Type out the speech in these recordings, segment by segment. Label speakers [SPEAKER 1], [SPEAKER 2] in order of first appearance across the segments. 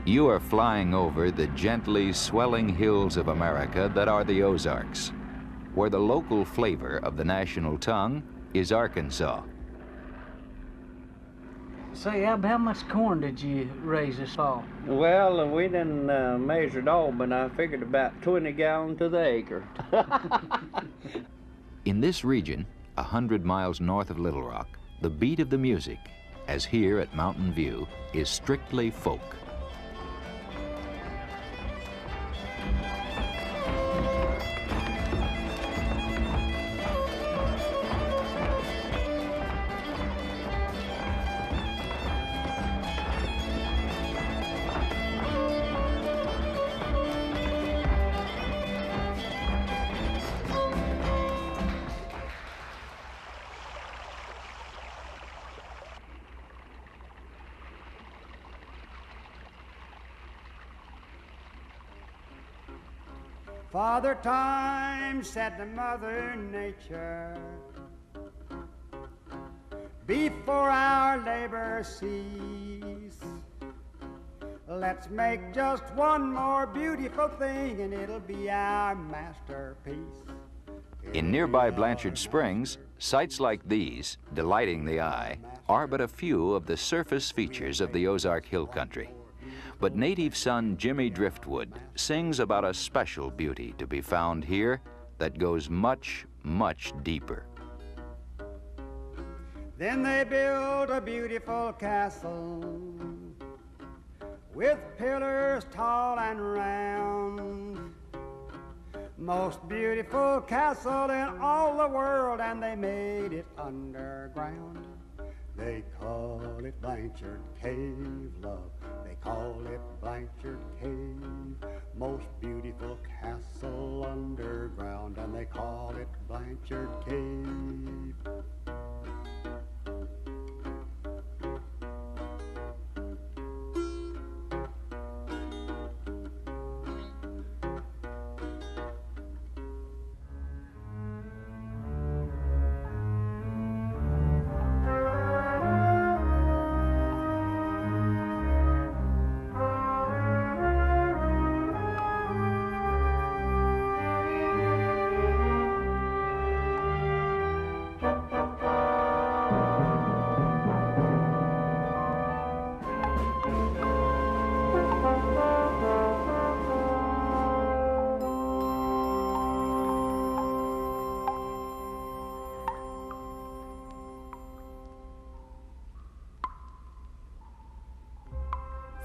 [SPEAKER 1] You are flying over the gently swelling hills of America that are the Ozarks, where the local flavor of the national tongue is Arkansas.
[SPEAKER 2] Say, Ab, how much corn did you raise this fall?
[SPEAKER 3] Well, we didn't measure it all, but I figured about 20 gallons to the acre.
[SPEAKER 1] In this region, 100 miles north of Little Rock, the beat of the music, as here at Mountain View, is strictly folk.
[SPEAKER 4] Father Time said to Mother Nature, before our labor cease, let's make just one more beautiful thing and it'll be our masterpiece.
[SPEAKER 1] In nearby Blanchard Springs, sights like these, delighting the eye, are but a few of the surface features of the Ozark Hill Country. But native son Jimmy Driftwood sings about a special beauty to be found here that goes much, much deeper.
[SPEAKER 4] Then they built a beautiful castle with pillars tall and round. Most beautiful castle in all the world, and they made it underground. They call it Blanchard Cave, love. They call it Blanchard Cave. Most beautiful castle underground, and they call it Blanchard Cave.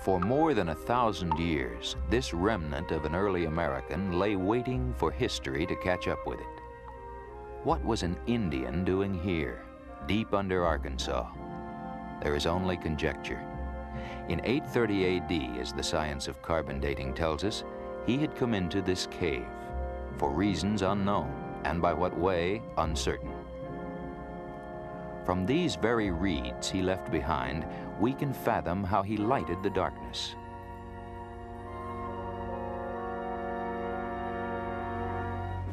[SPEAKER 1] For more than 1,000 years, this remnant of an early American lay waiting for history to catch up with it. What was an Indian doing here, deep under Arkansas? There is only conjecture. In 830 AD, as the science of carbon dating tells us, he had come into this cave, for reasons unknown, and by what way, uncertain. From these very reeds he left behind, we can fathom how he lighted the darkness.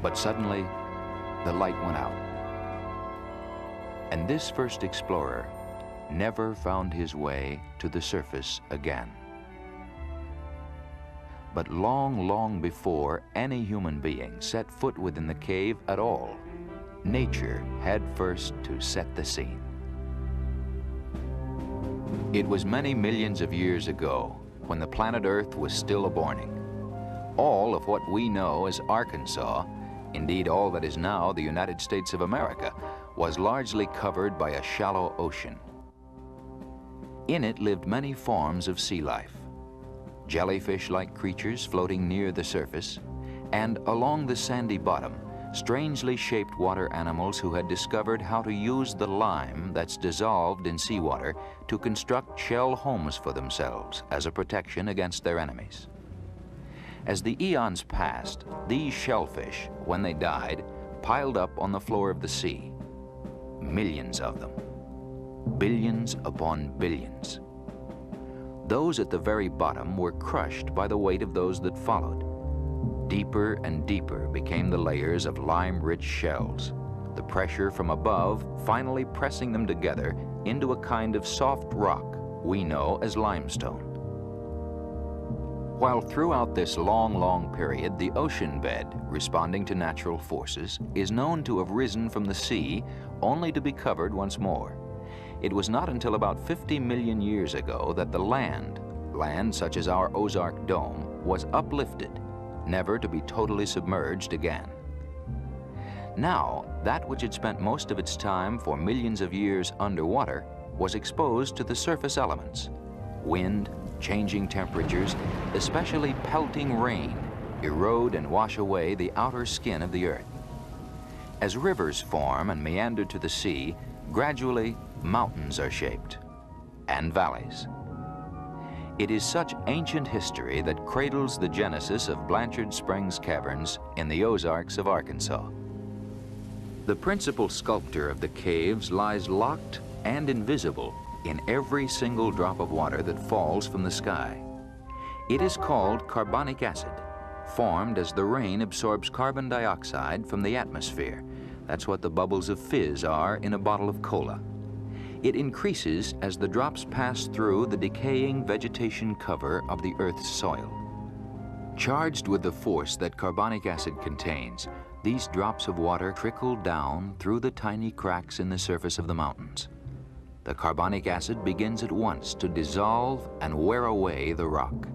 [SPEAKER 1] But suddenly, the light went out. And this first explorer never found his way to the surface again. But long, long before any human being set foot within the cave at all, nature had first to set the scene. It was many millions of years ago when the planet Earth was still a-borning. All of what we know as Arkansas, indeed all that is now the United States of America, was largely covered by a shallow ocean. In it lived many forms of sea life, jellyfish-like creatures floating near the surface, and along the sandy bottom, strangely shaped water animals who had discovered how to use the lime that's dissolved in seawater to construct shell homes for themselves as a protection against their enemies. As the eons passed, these shellfish, when they died, piled up on the floor of the sea. Millions of them. Billions upon billions. Those at the very bottom were crushed by the weight of those that followed. Deeper and deeper became the layers of lime-rich shells, the pressure from above finally pressing them together into a kind of soft rock we know as limestone. While throughout this long, long period, the ocean bed, responding to natural forces, is known to have risen from the sea only to be covered once more. It was not until about 50 million years ago that the land such as our Ozark Dome, was uplifted, never to be totally submerged again. Now, that which had spent most of its time for millions of years underwater was exposed to the surface elements. Wind, changing temperatures, especially pelting rain, erode and wash away the outer skin of the earth. As rivers form and meander to the sea, gradually mountains are shaped, and valleys. It is such ancient history that cradles the genesis of Blanchard Springs Caverns in the Ozarks of Arkansas. The principal sculpture of the caves lies locked and invisible in every single drop of water that falls from the sky. It is called carbonic acid, formed as the rain absorbs carbon dioxide from the atmosphere. That's what the bubbles of fizz are in a bottle of cola. It increases as the drops pass through the decaying vegetation cover of the Earth's soil. Charged with the force that carbonic acid contains, these drops of water trickle down through the tiny cracks in the surface of the mountains. The carbonic acid begins at once to dissolve and wear away the rock.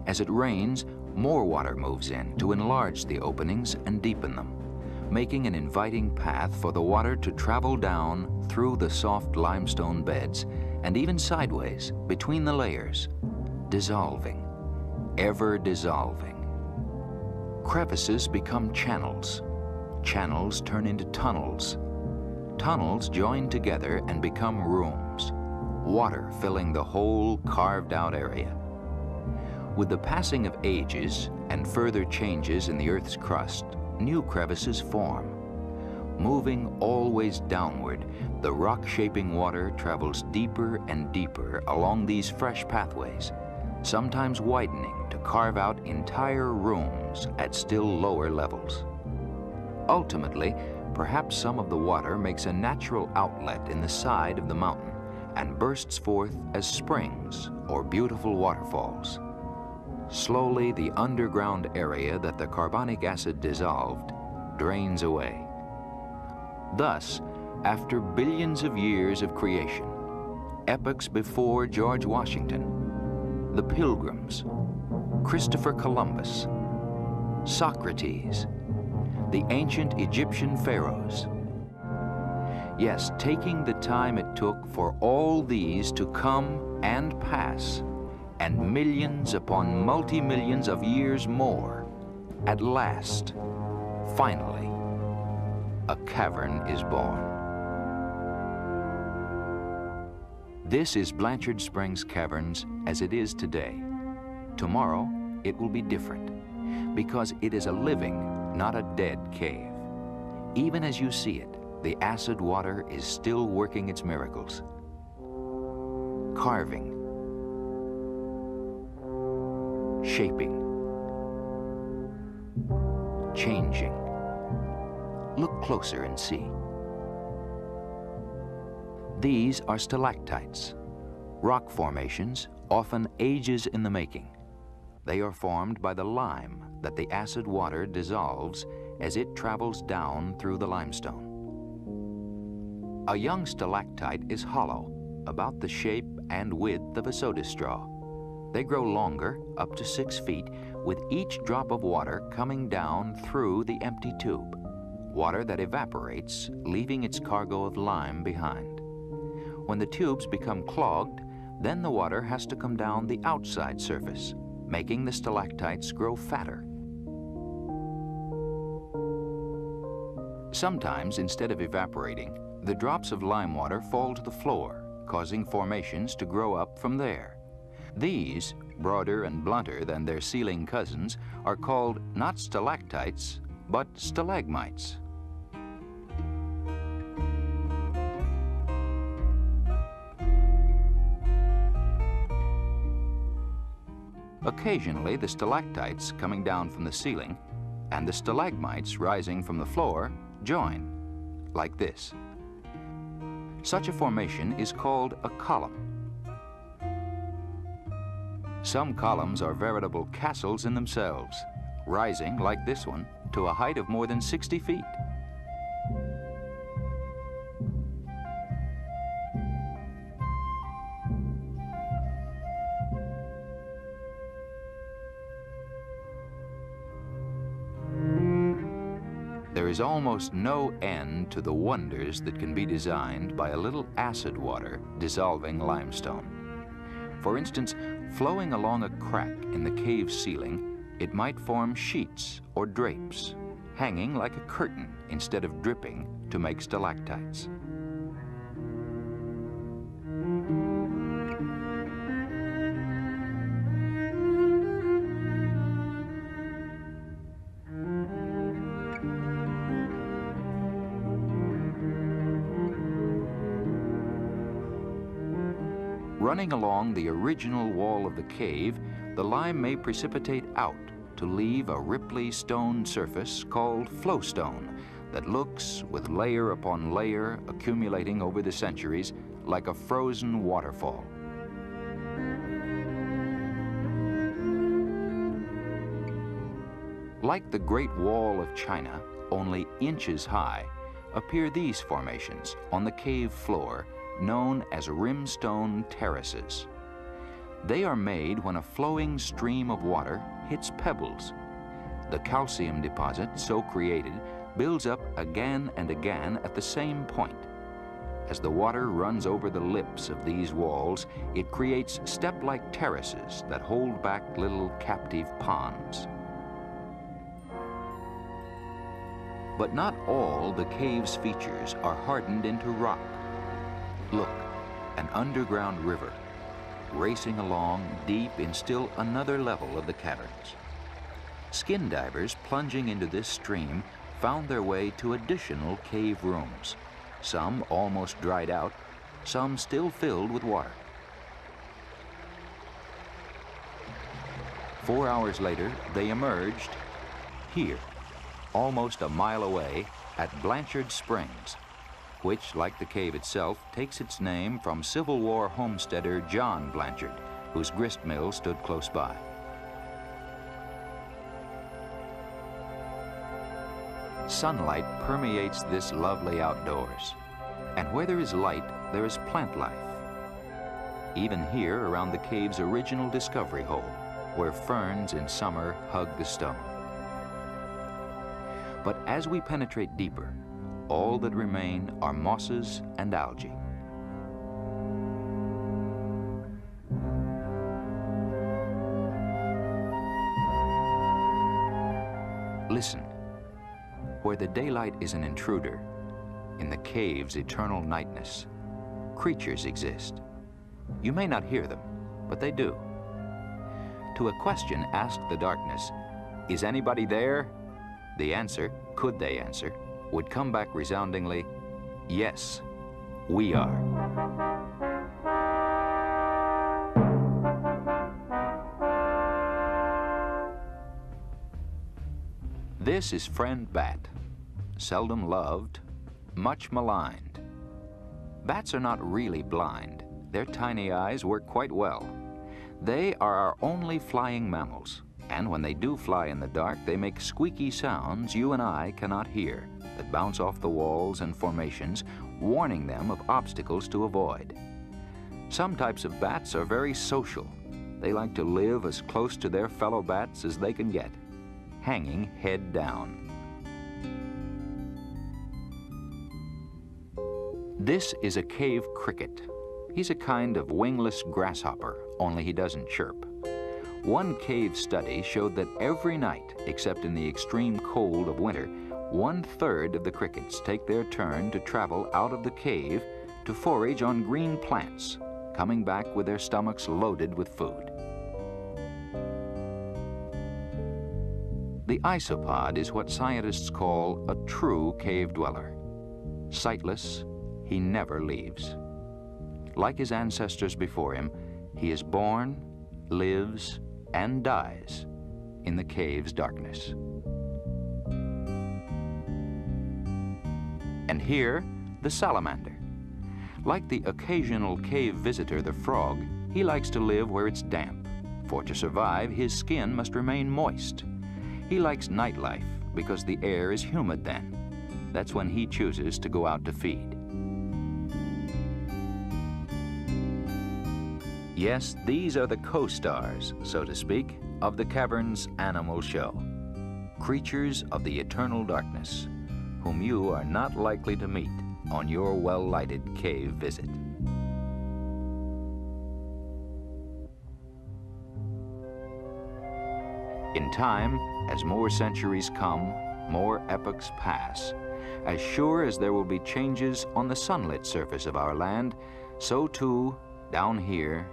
[SPEAKER 1] As it rains, more water moves in to enlarge the openings and deepen them, making an inviting path for the water to travel down through the soft limestone beds and even sideways between the layers, dissolving, ever dissolving. Crevices become channels. Channels turn into tunnels. Tunnels join together and become rooms, water filling the whole carved-out area. With the passing of ages and further changes in the Earth's crust, new crevices form. Moving always downward, the rock-shaping water travels deeper and deeper along these fresh pathways, sometimes widening to carve out entire rooms at still lower levels. Ultimately, perhaps some of the water makes a natural outlet in the side of the mountain and bursts forth as springs or beautiful waterfalls. Slowly, the underground area that the carbonic acid dissolved drains away. Thus, after billions of years of creation, epochs before George Washington, the Pilgrims, Christopher Columbus, Socrates, the ancient Egyptian pharaohs. Yes, taking the time it took for all these to come and pass, and millions upon multi-millions of years more, at last, finally, a cavern is born. This is Blanchard Springs Caverns as it is today. Tomorrow, it will be different, because it is a living, not a dead cave. Even as you see it, the acid water is still working its miracles. Carving, shaping, changing. Look closer and see. These are stalactites, rock formations, often ages in the making. They are formed by the lime that the acid water dissolves as it travels down through the limestone. A young stalactite is hollow, about the shape and width of a soda straw. They grow longer, up to 6 feet, with each drop of water coming down through the empty tube, water that evaporates, leaving its cargo of lime behind. When the tubes become clogged, then the water has to come down the outside surface, making the stalactites grow fatter. Sometimes, instead of evaporating, the drops of lime water fall to the floor, causing formations to grow up from there. These, broader and blunter than their ceiling cousins, are called not stalactites, but stalagmites. Occasionally, the stalactites coming down from the ceiling and the stalagmites rising from the floor join, like this. Such a formation is called a column. Some columns are veritable castles in themselves, rising, like this one, to a height of more than 60 feet. There is almost no end to the wonders that can be designed by a little acid water dissolving limestone. For instance, flowing along a crack in the cave ceiling, it might form sheets or drapes, hanging like a curtain instead of dripping to make stalactites. Running along the original wall of the cave, the lime may precipitate out to leave a ripply stone surface called flowstone that looks, with layer upon layer accumulating over the centuries, like a frozen waterfall. Like the Great Wall of China, only inches high, appear these formations on the cave floor, known as rimstone terraces. They are made when a flowing stream of water hits pebbles. The calcium deposit so created builds up again and again at the same point. As the water runs over the lips of these walls, it creates step-like terraces that hold back little captive ponds. But not all the cave's features are hardened into rock. Look, an underground river, racing along deep in still another level of the caverns. Skin divers plunging into this stream found their way to additional cave rooms, some almost dried out, some still filled with water. 4 hours later, they emerged here, almost a mile away at Blanchard Springs, which, like the cave itself, takes its name from Civil War homesteader John Blanchard, whose grist mill stood close by. Sunlight permeates this lovely outdoors, and where there is light, there is plant life. Even here around the cave's original discovery hole, where ferns in summer hug the stone. But as we penetrate deeper, all that remain are mosses and algae. Listen, where the daylight is an intruder, in the cave's eternal nightness, creatures exist. You may not hear them, but they do. To a question asked the darkness, "Is anybody there?" the answer, could they answer, would come back resoundingly, "Yes, we are." This is friend bat, seldom loved, much maligned. Bats are not really blind. Their tiny eyes work quite well. They are our only flying mammals, and when they do fly in the dark, they make squeaky sounds you and I cannot hear, that bounce off the walls and formations, warning them of obstacles to avoid. Some types of bats are very social. They like to live as close to their fellow bats as they can get, hanging head down. This is a cave cricket. He's a kind of wingless grasshopper, only he doesn't chirp. One cave study showed that every night, except in the extreme cold of winter, 1/3 of the crickets take their turn to travel out of the cave to forage on green plants, coming back with their stomachs loaded with food. The isopod is what scientists call a true cave dweller. Sightless, he never leaves. Like his ancestors before him, he is born, lives, and dies in the cave's darkness. And here, the salamander. Like the occasional cave visitor, the frog, he likes to live where it's damp, For to survive, his skin must remain moist. He likes nightlife because the air is humid then. That's when he chooses to go out to feed. Yes, these are the co-stars, so to speak, of the Caverns Animal Show. Creatures of the eternal darkness, whom you are not likely to meet on your well-lighted cave visit. In time, as more centuries come, more epochs pass, as sure as there will be changes on the sunlit surface of our land, so too, down here,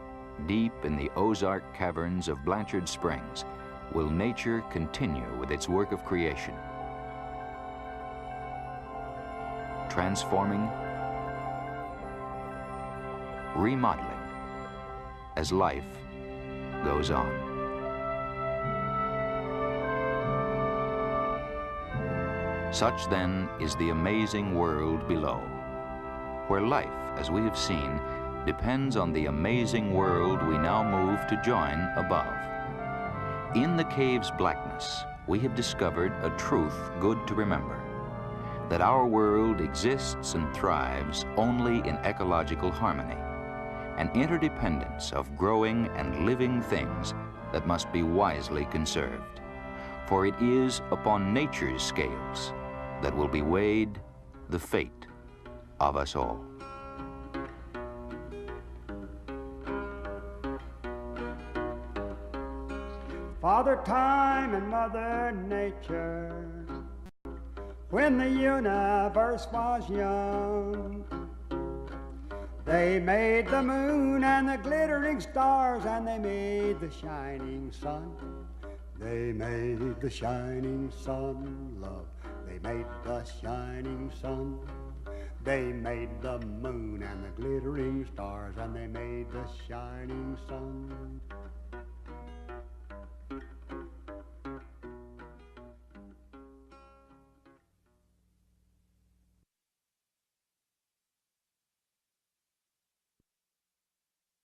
[SPEAKER 1] deep in the Ozark caverns of Blanchard Springs, will nature continue with its work of creation, transforming, remodeling, as life goes on. Such then is the amazing world below, where life, as we have seen, depends on the amazing world we now move to join above. In the cave's blackness, we have discovered a truth good to remember, that our world exists and thrives only in ecological harmony, an interdependence of growing and living things that must be wisely conserved. For it is upon nature's scales that will be weighed the fate of us all.
[SPEAKER 4] Father Time and Mother Nature, when the universe was young, they made the moon and the glittering stars, and they made the shining sun. They made the shining sun, love. They made the shining sun. They made the moon and the glittering stars, and they made the shining sun.